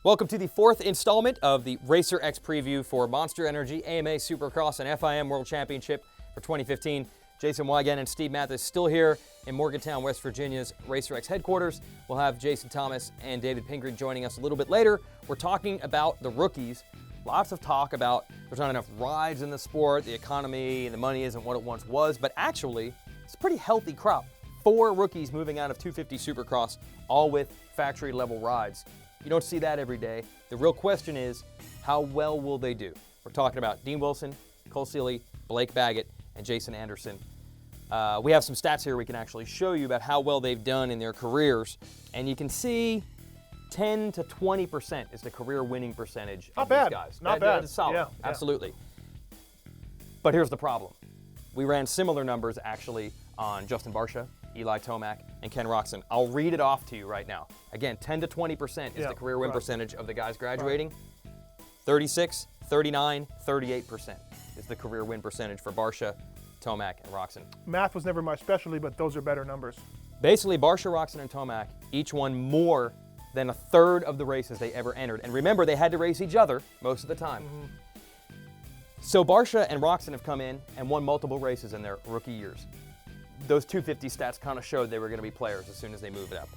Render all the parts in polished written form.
Welcome to the fourth installment of the Racer X preview for Monster Energy, AMA Supercross, and FIM World Championship for 2015. Jason Weigandt and Steve Matthes still here in Morgantown, West Virginia's Racer X headquarters. We'll have Jason Thomas and David Pingree joining us a little bit later. We're talking about the rookies. Lots of talk about there's not enough rides in the sport, the economy, and the money isn't what it once was, but actually, it's a pretty healthy crop. 4 rookies moving out of 250 Supercross, all with factory-level rides. You don't see that every day. The real question is, how well will they do? We're talking about Dean Wilson, Cole Seeley, Blake Baggett, and Jason Anderson. We have some stats here we can actually show you about how well they've done in their careers. And you can see 10 to 20% is the career winning percentage of these guys. Not bad. That's solid. Yeah. Absolutely. But here's the problem. We ran similar numbers actually on Justin Barcia, Eli Tomac, and Ken Roczen. I'll read it off to you right now. Again, 10 to 20% is the career win percentage of the guys graduating. 36, 39, 38% is the career win percentage for Barcia, Tomac, and Roczen. Math was never my specialty, but those are better numbers. Basically, Barcia, Roczen, and Tomac each won more than a third of the races they ever entered. And remember, they had to race each other most of the time. So Barcia and Roczen have come in and won multiple races in their rookie years. Those 250 stats kind of showed they were going to be players as soon as they moved up.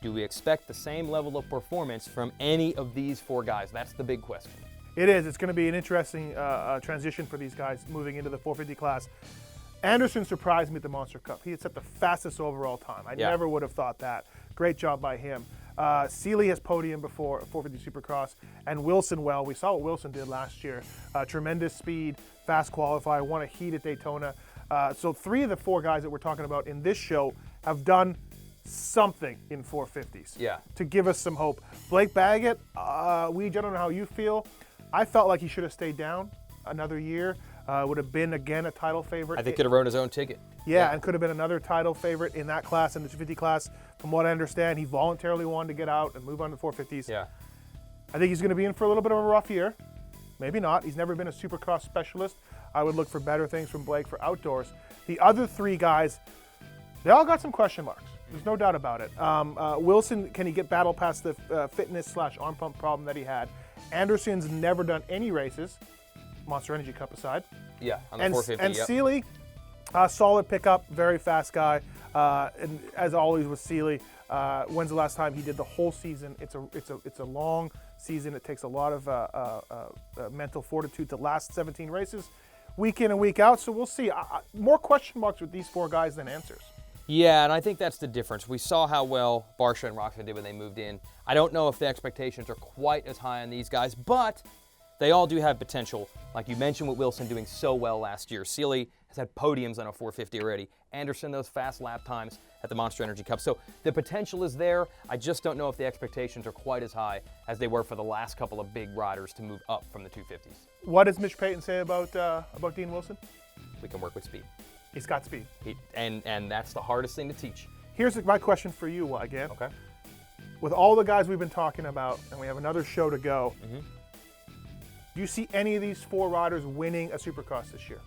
Do we expect the same level of performance from any of these 4 guys? That's the big question. It is. It's going to be an interesting transition for these guys moving into the 450 class. Anderson surprised me at the Monster Cup. He had set the fastest overall time. I never would have thought that. Great job by him. Seeley has podiumed before 450 Supercross, and Wilson, well, we saw what Wilson did last year. Tremendous speed, fast qualifier, won a heat at Daytona. So 3 of the 4 guys that we're talking about in this show have done something in 450s to give us some hope. Blake Baggett, I don't know how you feel. I felt like he should have stayed down another year. Would have been, again, a title favorite. I think could have earned his own ticket. Yeah, and could have been another title favorite in that class, in the 250 class. From what I understand, he voluntarily wanted to get out and move on to 450s. Yeah. I think he's going to be in for a little bit of a rough year. Maybe not. He's never been a Supercross specialist. I would look for better things from Blake for outdoors. The other 3 guys, they all got some question marks. There's no doubt about it. Wilson, can he get battle past the fitness/arm pump problem that he had? Anderson's never done any races, Monster Energy Cup aside. Yeah, on the 450. And Seeley, solid pickup, very fast guy. And as always with Seeley, when's the last time he did the whole season? It's a long season. It takes a lot of mental fortitude to last 17 races, week in and week out. So we'll see. More question marks with these 4 guys than answers. Yeah, and I think that's the difference. We saw how well Barcia and Roczen did when they moved in. I don't know if the expectations are quite as high on these guys, but they all do have potential. Like you mentioned with Wilson doing so well last year. Seeley has had podiums on a 450 already. Anderson, those fast lap times at the Monster Energy Cup. So the potential is there. I just don't know if the expectations are quite as high as they were for the last couple of big riders to move up from the 250s. What does Mitch Payton say about Dean Wilson? We can work with speed. He's got speed. And that's the hardest thing to teach. Here's my question for you, again. Okay. With all the guys we've been talking about, and we have another show to go, do you see any of these 4 riders winning a Supercross this year?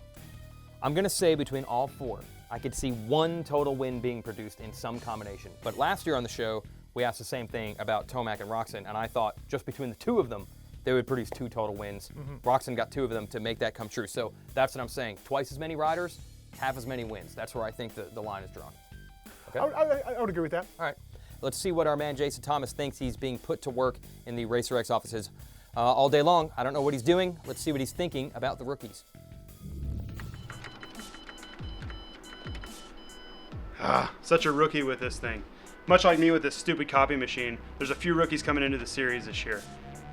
I'm going to say between all 4, I could see 1 total win being produced in some combination. But last year on the show, we asked the same thing about Tomac and Roczen, and I thought just between the 2 of them, they would produce 2 total wins. Roczen got 2 of them to make that come true. So that's what I'm saying. Twice as many riders, half as many wins. That's where I think the line is drawn. Okay? I would agree with that. All right. Let's see what our man Jason Thomas thinks. He's being put to work in the Racer X offices all day long. I don't know what he's doing. Let's see what he's thinking about the rookies. Such a rookie with this thing. Much like me with this stupid copy machine, there's a few rookies coming into the series this year.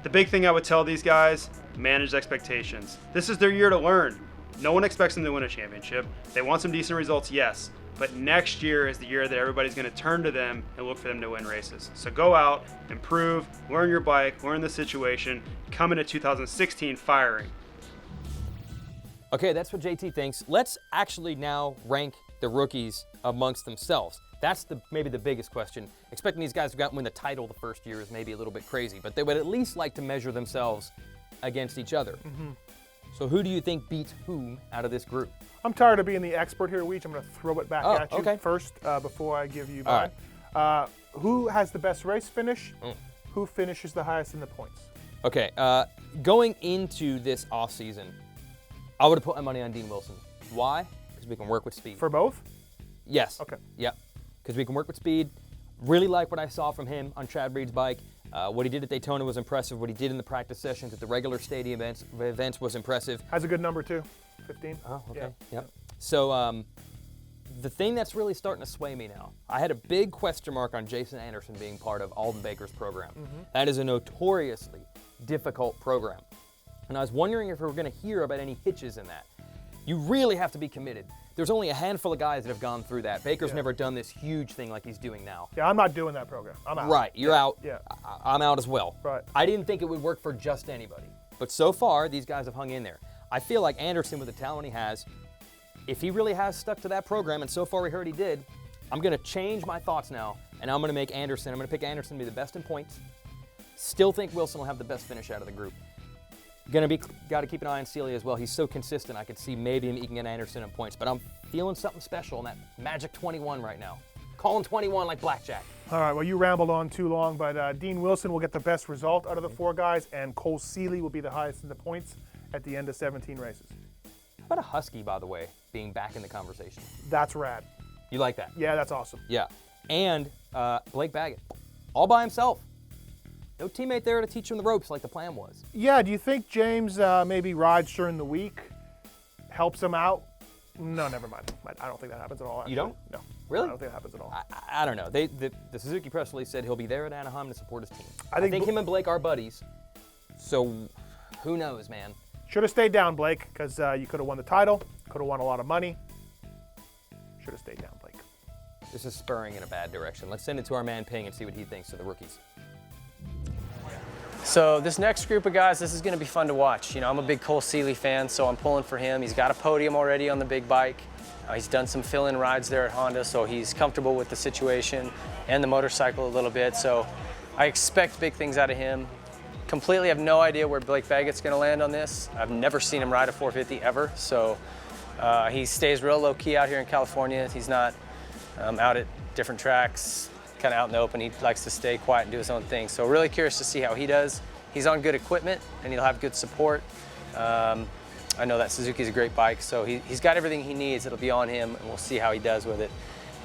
The big thing I would tell these guys, manage expectations. This is their year to learn. No one expects them to win a championship. They want some decent results, yes, but next year is the year that everybody's going to turn to them and look for them to win races. So go out, improve, learn your bike, learn the situation, come into 2016 firing. Okay, that's what JT thinks. Let's actually now rank the rookies amongst themselves. That's maybe the biggest question. Expecting these guys to win the title the first year is maybe a little bit crazy, but they would at least like to measure themselves against each other. So who do you think beats whom out of this group? I'm tired of being the expert here, Weech. I'm going to throw it back at you first before I give you mine. Who has the best race finish? who finishes the highest in the points? Okay, going into this offseason, I would have put my money on Dean Wilson. Why? Because we can work with speed. For both? Yes. Okay. Yep. Because we can work with speed. Really like what I saw from him on Chad Reed's bike. What he did at Daytona was impressive. What he did in the practice sessions at the regular stadium events was impressive. Has a good number too, 15. Oh, okay. Yeah. Yep. So the thing that's really starting to sway me now, I had a big question mark on Jason Anderson being part of Alden Baker's program. That is a notoriously difficult program. And I was wondering if we were going to hear about any hitches in that. You really have to be committed. There's only a handful of guys that have gone through that. Baker's never done this huge thing like he's doing now. Yeah, I'm not doing that program. I'm out. Right, you're out. Yeah. I'm out as well. Right. I didn't think it would work for just anybody. But so far, these guys have hung in there. I feel like Anderson, with the talent he has, if he really has stuck to that program, and so far we heard he did, I'm going to change my thoughts now, and I'm going to pick Anderson to be the best in points. Still think Wilson will have the best finish out of the group. Got to keep an eye on Celia as well. He's so consistent. I could see maybe he can get Anderson in points, but I'm feeling something special in that magic 21 right now. Calling 21 like blackjack. All right, well, you rambled on too long, but Dean Wilson will get the best result out of the 4 guys, and Cole Seeley will be the highest in the points at the end of 17 races. How about a Husky, by the way, being back in the conversation? That's rad. You like that? Yeah, that's awesome. Yeah. And Blake Baggett, all by himself. No teammate there to teach him the ropes like the plan was. Yeah, do you think James maybe rides during the week, helps him out? No, never mind. I don't think that happens at all. Actually. You don't? No. Really? I don't think that happens at all. I don't know. The Suzuki press release said he'll be there at Anaheim to support his team. I think him and Blake are buddies. So who knows, man? Should have stayed down, Blake, because you could have won the title, could have won a lot of money. Should have stayed down, Blake. This is spurring in a bad direction. Let's send it to our man Ping and see what he thinks of the rookies. So this next group of guys, this is going to be fun to watch. You know, I'm a big Cole Seeley fan, so I'm pulling for him. He's got a podium already on the big bike. He's done some fill-in rides there at Honda, so he's comfortable with the situation and the motorcycle a little bit. So I expect big things out of him. Completely have no idea where Blake Baggett's going to land on this. I've never seen him ride a 450 ever, so he stays real low-key out here in California. He's not out at different tracks, kind of out in the open. He likes to stay quiet and do his own thing. So really curious to see how he does. He's on good equipment and he'll have good support. I know that Suzuki's a great bike, so he's got everything he needs. It'll be on him and we'll see how he does with it.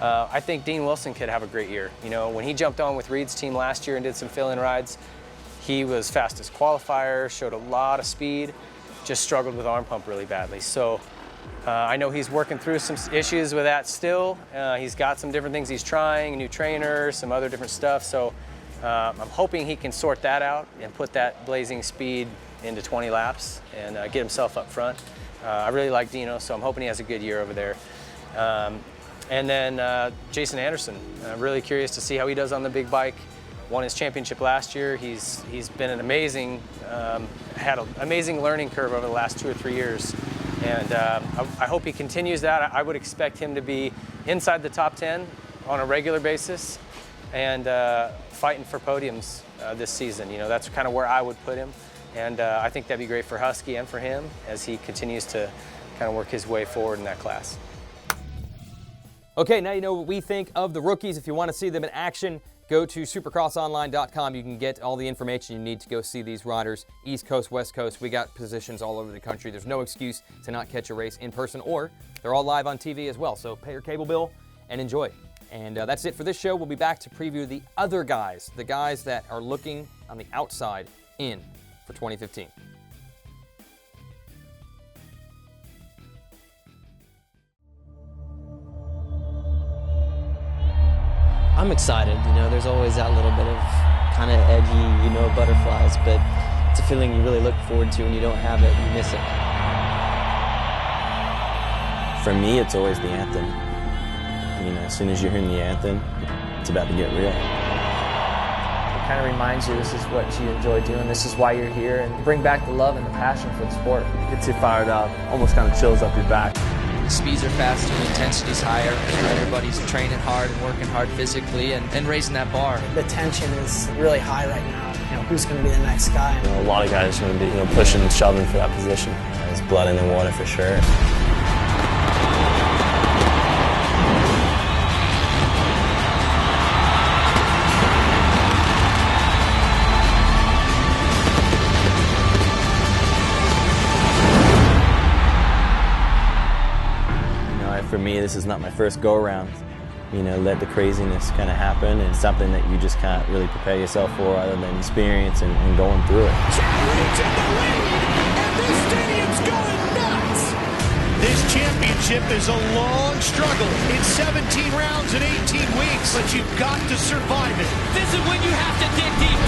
I think Dean Wilson could have a great year. You know, when he jumped on with Reed's team last year and did some fill-in rides, he was fastest qualifier, showed a lot of speed, just struggled with arm pump really badly. So I know he's working through some issues with that still. He's got some different things he's trying, a new trainer, some other different stuff. So I'm hoping he can sort that out and put that blazing speed into 20 laps and get himself up front. I really like Dino, so I'm hoping he has a good year over there. And then Jason Anderson, really curious to see how he does on the big bike. Won his championship last year. He's been an amazing, had an amazing learning curve over the last 2 or 3 years. And I hope he continues that. I would expect him to be inside the top 10 on a regular basis and fighting for podiums this season. You know, that's kind of where I would put him. And I think that'd be great for Husky and for him as he continues to kind of work his way forward in that class. Okay, now you know what we think of the rookies. If you want to see them in action, go to supercrossonline.com. You can get all the information you need to go see these riders. East Coast, West Coast, we got positions all over the country. There's no excuse to not catch a race in person, or they're all live on TV as well. So pay your cable bill and enjoy. And that's it for this show. We'll be back to preview the other guys, the guys that are looking on the outside in for 2015. I'm excited, you know, there's always that little bit of kind of edgy, you know, butterflies, but it's a feeling you really look forward to, and you don't have it, you miss it. For me, it's always the anthem. You know, as soon as you're hearing the anthem, it's about to get real. It kind of reminds you this is what you enjoy doing, this is why you're here, and bring back the love and the passion for the sport. It gets you fired up, almost kind of chills up your back. The speeds are faster, the intensity's higher, and everybody's training hard and working hard physically and raising that bar. The tension is really high right now. You know, who's going to be the next guy? You know, a lot of guys are going to be, pushing and shoving for that position. There's blood in the water for sure. this is not my first go-around. You know, let the craziness kind of happen, and something that you just can't really prepare yourself for other than experience and going through it. Chadwick's in the lead, and this stadium's going nuts! This championship is a long struggle. It's 17 rounds in 18 weeks, but you've got to survive it. This is when you have to dig deep.